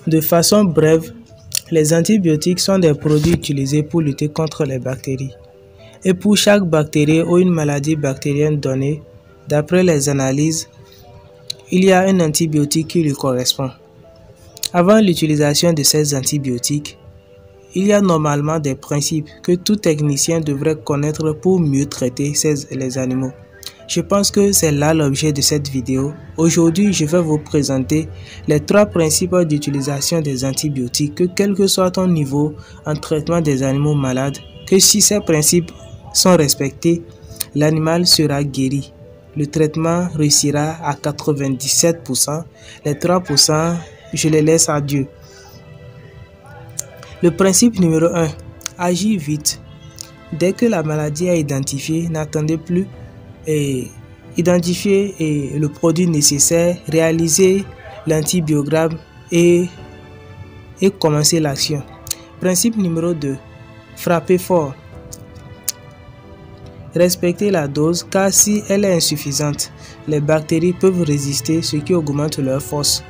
De façon brève, les antibiotiques sont des produits utilisés pour lutter contre les bactéries. Et pour chaque bactérie ou une maladie bactérienne donnée, d'après les analyses, il y a un antibiotique qui lui correspond. Avant l'utilisation de ces antibiotiques, il y a normalement des principes que tout technicien devrait connaître pour mieux traiter les animaux. Je pense que c'est là l'objet de cette vidéo. Aujourd'hui, je vais vous présenter les 3 principes d'utilisation des antibiotiques, que quel que soit ton niveau en traitement des animaux malades, que si ces principes sont respectés, l'animal sera guéri. Le traitement réussira à 97%, les 3%, je les laisse à Dieu. Le principe numéro 1, agis vite. Dès que la maladie est identifiée, n'attendez plus et identifier le produit nécessaire, réaliser l'antibiogramme et commencer l'action. Principe numéro 2, frappez fort. Respectez la dose car si elle est insuffisante, les bactéries peuvent résister, ce qui augmente leur force.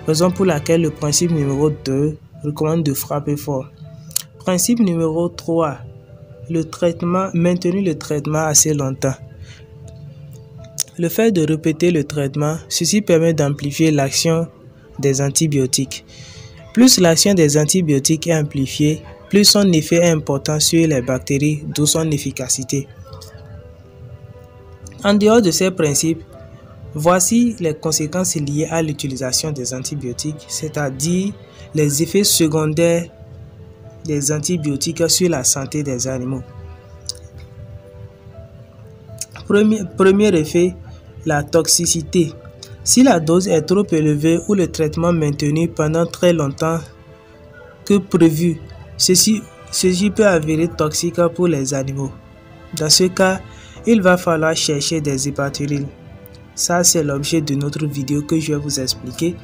Raison pour laquelle le principe numéro 2 recommande de frapper fort. Principe numéro 3, maintenez le traitement assez longtemps. Le fait de répéter le traitement, ceci permet d'amplifier l'action des antibiotiques. Plus l'action des antibiotiques est amplifiée, plus son effet est important sur les bactéries, d'où son efficacité. En dehors de ces principes, voici les conséquences liées à l'utilisation des antibiotiques, c'est-à-dire les effets secondaires des antibiotiques sur la santé des animaux. Premier effet, la toxicité. Si la dose est trop élevée ou le traitement maintenu pendant très longtemps que prévu, ceci peut avérer toxique pour les animaux. Dans ce cas, il va falloir chercher des hépatourines. Ça, c'est l'objet de notre vidéo que je vais vous expliquer.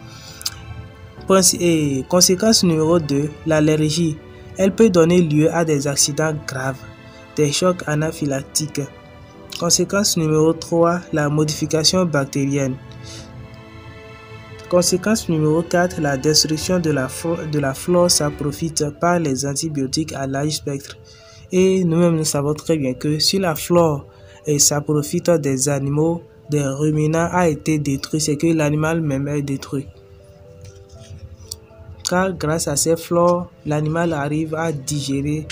Conséquence numéro 2, l'allergie. Elle peut donner lieu à des accidents graves, des chocs anaphylactiques. Conséquence numéro 3, la modification bactérienne. Conséquence numéro 4, la destruction de la flore saprophyte par les antibiotiques à large spectre. Et nous-mêmes, nous savons très bien que si la flore saprophyte des animaux, des ruminants a été détruite, c'est que l'animal même est détruit. Car grâce à ces flores, l'animal arrive à digérer,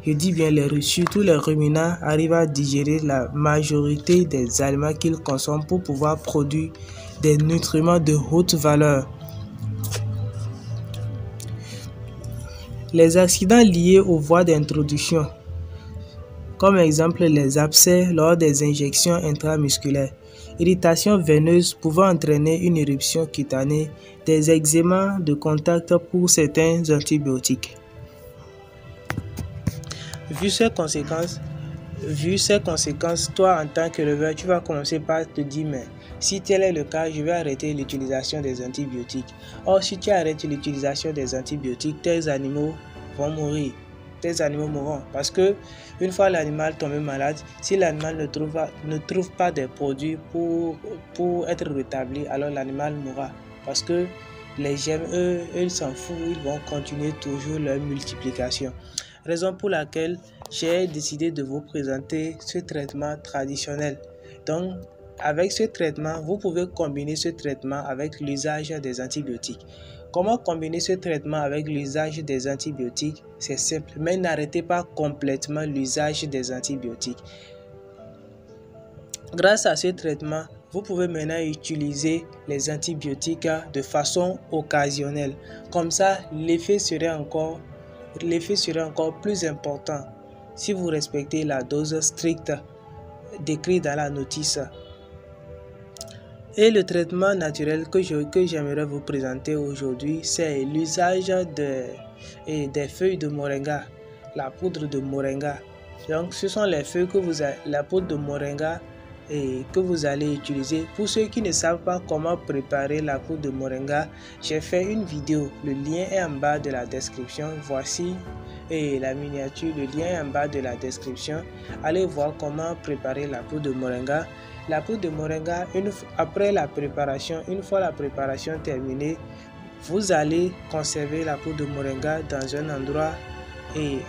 je dis bien surtout les ruminants arrivent à digérer la majorité des aliments qu'ils consomment pour pouvoir produire des nutriments de haute valeur. Les accidents liés aux voies d'introduction, comme exemple les abcès lors des injections intramusculaires, irritation veineuse pouvant entraîner une éruption cutanée, des eczémas de contact pour certains antibiotiques. Vu ces conséquences, toi en tant qu'éleveur, tu vas commencer par te dire, mais si tel est le cas, je vais arrêter l'utilisation des antibiotiques. Or, si tu arrêtes l'utilisation des antibiotiques, tes animaux vont mourir. Tes animaux mourront parce que une fois l'animal tombé malade, si l'animal ne trouve pas des produits pour être rétabli, alors l'animal mourra parce que les gemmes, eux, ils s'en foutent, ils vont continuer toujours leur multiplication. Raison pour laquelle j'ai décidé de vous présenter ce traitement traditionnel. Donc, avec ce traitement, vous pouvez combiner ce traitement avec l'usage des antibiotiques. Comment combiner ce traitement avec l'usage des antibiotiques? C'est simple, mais n'arrêtez pas complètement l'usage des antibiotiques. Grâce à ce traitement, vous pouvez maintenant utiliser les antibiotiques de façon occasionnelle. Comme ça, l'effet serait encore plus important si vous respectez la dose stricte décrite dans la notice. Et le traitement naturel que j'aimerais vous présenter aujourd'hui, c'est l'usage des feuilles de moringa, la poudre de moringa. Donc, ce sont les feuilles la poudre de moringa que vous allez utiliser. Pour ceux qui ne savent pas comment préparer la poudre de moringa, j'ai fait une vidéo. Le lien est en bas de la description. Voici la miniature. Le lien est en bas de la description. Allez voir comment préparer la poudre de moringa. La poudre de moringa, une fois la préparation terminée, Vous allez conserver la peau de moringa dans un endroit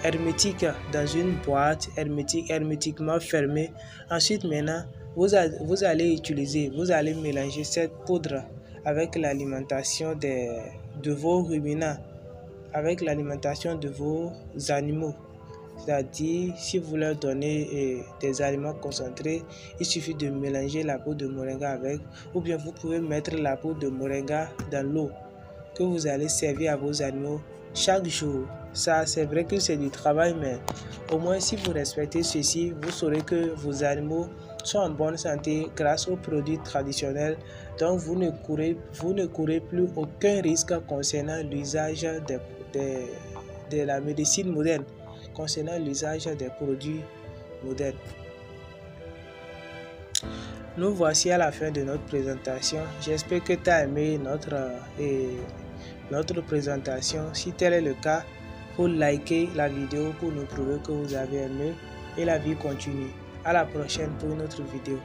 hermétique, dans une boîte hermétiquement fermée. Ensuite, maintenant, vous allez mélanger cette poudre avec l'alimentation de vos ruminants, avec l'alimentation de vos animaux. C'est-à-dire, si vous leur donnez des aliments concentrés, il suffit de mélanger la peau de moringa avec, ou bien vous pouvez mettre la peau de moringa dans l'eau que vous allez servir à vos animaux chaque jour. Ça, c'est vrai que c'est du travail, mais au moins si vous respectez ceci, vous saurez que vos animaux sont en bonne santé grâce aux produits traditionnels. Donc vous ne courez plus aucun risque concernant l'usage de la médecine moderne, concernant l'usage des produits modernes. Nous voici à la fin de notre présentation. J'espère que tu as aimé notre présentation. Si tel est le cas, faut liker la vidéo pour nous prouver que vous avez aimé et la vie continue. À la prochaine pour une autre vidéo.